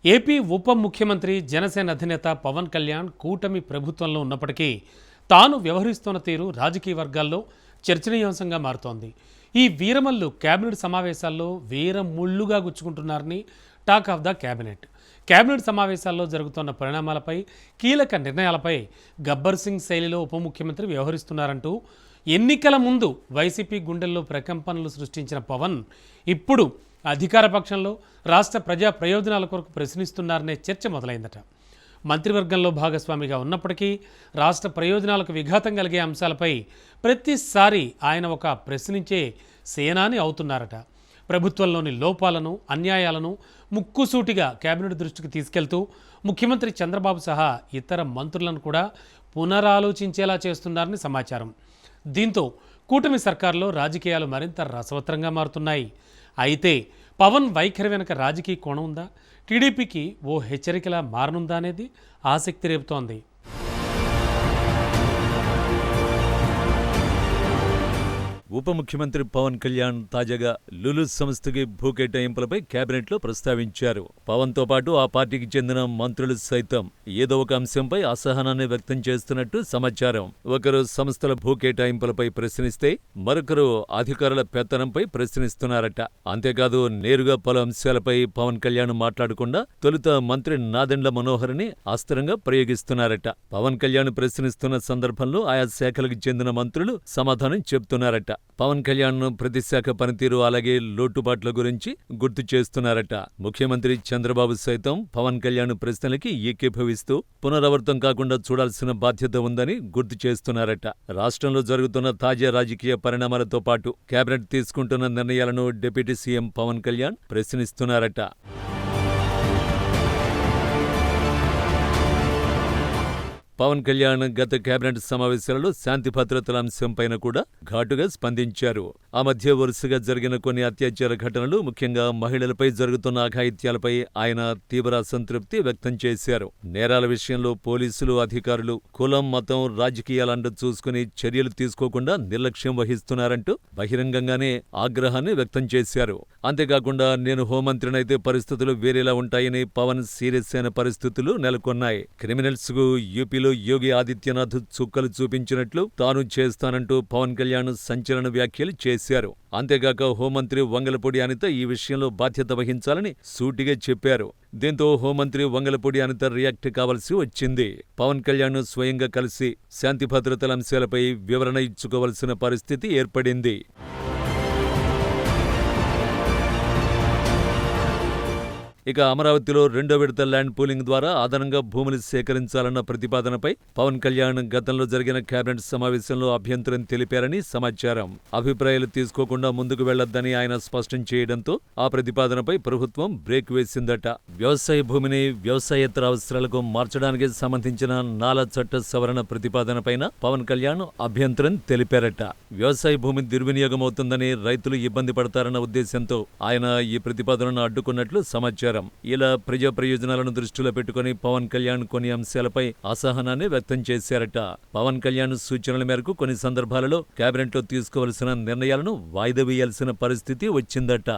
AP ఉప ముఖ్యమంత్రి జనసేన అధినేత పవన్ కళ్యాణ్ కూటమి ప్రభుత్వంలో ఉన్నప్పటికీ తాను వ్యవహరిస్తున్న తీరు రాజకీయ వర్గాల్లో చర్చనీయాంశంగా మారుతోంది. ఈ వీరమల్లు కేబినెట్ సమావేశాల్లో వీరముళ్ళుగా గుచ్చుకుంటున్నారని టాక్ ఆఫ్ ద కేబినెట్ సమావేశాల్లో జరుగుతున్న పరిణామాలపై, కీలక నిర్ణయాలపై గబ్బర్ సింగ్ శైలిలో ఉప ముఖ్యమంత్రి వ్యవహరిస్తున్నారంటూ ఎన్నికల ముందు వైసీపీ గుండెల్లో ప్రకంపనలు సృష్టించిన పవన్ ఇప్పుడు అధికార పక్షంలో రాష్ట్ర ప్రజా ప్రయోజనాల కొరకు ప్రశ్నిస్తున్నారనే చర్చ మొదలైందట. మంత్రివర్గంలో భాగస్వామిగా ఉన్నప్పటికీ రాష్ట్ర ప్రయోజనాలకు విఘాతం కలిగే అంశాలపై ప్రతిసారి ఆయన ఒక ప్రశ్నించే సేనాని అవుతున్నారట. ప్రభుత్వంలోని లోపాలను, అన్యాయాలను ముక్కుసూటిగా కేబినెట్ దృష్టికి తీసుకెళ్తూ ముఖ్యమంత్రి చంద్రబాబు సహా ఇతర మంత్రులను కూడా పునరాలోచించేలా చేస్తున్నారని సమాచారం. దీంతో కూటమి సర్కారులో రాజకీయాలు మరింత రసవత్తరంగా మారుతున్నాయి. అయితే పవన్ వైఖరి వెనుక రాజకీయ కోణం ఉందా, టీడీపీకి ఓ హెచ్చరికలా మారనుందా అనేది ఆసక్తి రేపుతోంది. ఉప ముఖ్యమంత్రి పవన్ కళ్యాణ్ తాజాగా లులు సంస్థకి భూ కేటాయింపులపై కేబినెట్లో ప్రస్తావించారు. పవన్తో పాటు ఆ పార్టీకి చెందిన మంత్రులు సైతం ఏదో ఒక అంశంపై అసహనాన్ని వ్యక్తం చేస్తున్నట్టు సమాచారం. ఒకరు సంస్థల భూ కేటాయింపులపై ప్రశ్నిస్తే మరొకరు అధికారుల పెత్తనంపై ప్రశ్నిస్తున్నారట. అంతేకాదు, నేరుగా పలు అంశాలపై పవన్ కళ్యాణ్ మాట్లాడకుండా తొలుత మంత్రి నాదెండ్ల మనోహర్ని అస్త్రంగా ప్రయోగిస్తున్నారట. పవన్ కళ్యాణ్ ప్రశ్నిస్తున్న సందర్భంలో ఆయా శాఖలకు చెందిన మంత్రులు సమాధానం చెబుతున్నారట. పవన్ కళ్యాణ్ ప్రతి శాఖ పనితీరు అలాగే లోటుపాట్ల గురించి గుర్తు చేస్తున్నారట. ముఖ్యమంత్రి చంద్రబాబు సైతం పవన్ కళ్యాణ్ ప్రశ్నలకి ఏకీభవిస్తూ పునరావృతం కాకుండా చూడాల్సిన బాధ్యత ఉందని గుర్తు చేస్తున్నారట. రాష్ట్రంలో జరుగుతున్న తాజా రాజకీయ పరిణామాలతో పాటు కేబినెట్ తీసుకుంటున్న నిర్ణయాలను డిప్యూటీ సీఎం పవన్ కళ్యాణ్ ప్రశ్నిస్తున్నారట. పవన్ కళ్యాణ్ గత కేబినెట్ సమావేశాలలో శాంతి భద్రతల అంశంపైన కూడా ఘాటుగా స్పందించారు. ఆ మధ్య వరుసగా జరిగిన కొన్ని అత్యాచార ఘటనలు, ముఖ్యంగా మహిళలపై జరుగుతున్న అఘాయిత్యాలపై ఆయన తీవ్ర అసంతృప్తి వ్యక్తం చేశారు. నేరాల విషయంలో పోలీసులు, అధికారులు కులం, మతం, రాజకీయాలంటూ చూసుకుని చర్యలు తీసుకోకుండా నిర్లక్ష్యం వహిస్తున్నారంటూ బహిరంగంగానే ఆగ్రహాన్ని వ్యక్తం చేశారు. అంతేకాకుండా నేను హోంమంత్రినైతే పరిస్థితులు వేరేలా ఉంటాయని పవన్ సీరియస్ అయిన పరిస్థితులు నెలకొన్నాయి. క్రిమినల్స్ కు యూపీలో యోగి ఆదిత్యనాథ్ చుక్కలు చూపించినట్లు తాను చేస్తానంటూ పవన్ కళ్యాణ్ సంచలన వ్యాఖ్యలు చేశారు. అంతేగాక హోంమంత్రి వంగలపూడి అనిత ఈ విషయంలో బాధ్యత వహించాలని సూటిగా చెప్పారు. దీంతో హోంమంత్రి వంగలపూడి అనిత రియాక్ట్ కావాల్సి వచ్చింది. పవన్ కళ్యాణ్ స్వయంగా కలిసి శాంతి భద్రతల అంశాలపై వివరణ ఇచ్చుకోవాల్సిన పరిస్థితి ఏర్పడింది. ఇక అమరావతిలో రెండో విడత ల్యాండ్ పూలింగ్ ద్వారా అదనంగా భూములు సేకరించాలన్న ప్రతిపాదనపై పవన్ కళ్యాణ్ గతంలో జరిగిన కేబినెట్ సమావేశంలో అభ్యంతరం తెలిపారని సమాచారం. అభిప్రాయాలు తీసుకోకుండా ముందుకు వెళ్లొద్దని ఆయన స్పష్టం చేయడంతో ఆ ప్రతిపాదనపై ప్రభుత్వం బ్రేక్ వేసిందట. వ్యవసాయ భూమిని వ్యవసాయేతర అవసరాలకు మార్చడానికి సంబంధించిన నాలా చట్ట సవరణ ప్రతిపాదనపైన పవన్ కళ్యాణ్ అభ్యంతరం తెలిపారట. వ్యవసాయ భూమి దుర్వినియోగమవుతుందని రైతులు ఇబ్బంది పడతారన్న ఉద్దేశంతో ఆయన ఈ ప్రతిపాదనను అడ్డుకున్నట్లు సమాచారం. ఇలా ప్రజా ప్రయోజనాలను దృష్టిలో పెట్టుకుని పవన్ కళ్యాణ్ కొన్ని అంశాలపై అసహనాన్ని వ్యక్తం చేశారట. పవన్ కళ్యాణ్ సూచనల మేరకు కొన్ని సందర్భాలలో కేబినెట్లో తీసుకోవలసిన నిర్ణయాలను వాయిదా వేయాల్సిన పరిస్థితి వచ్చిందట.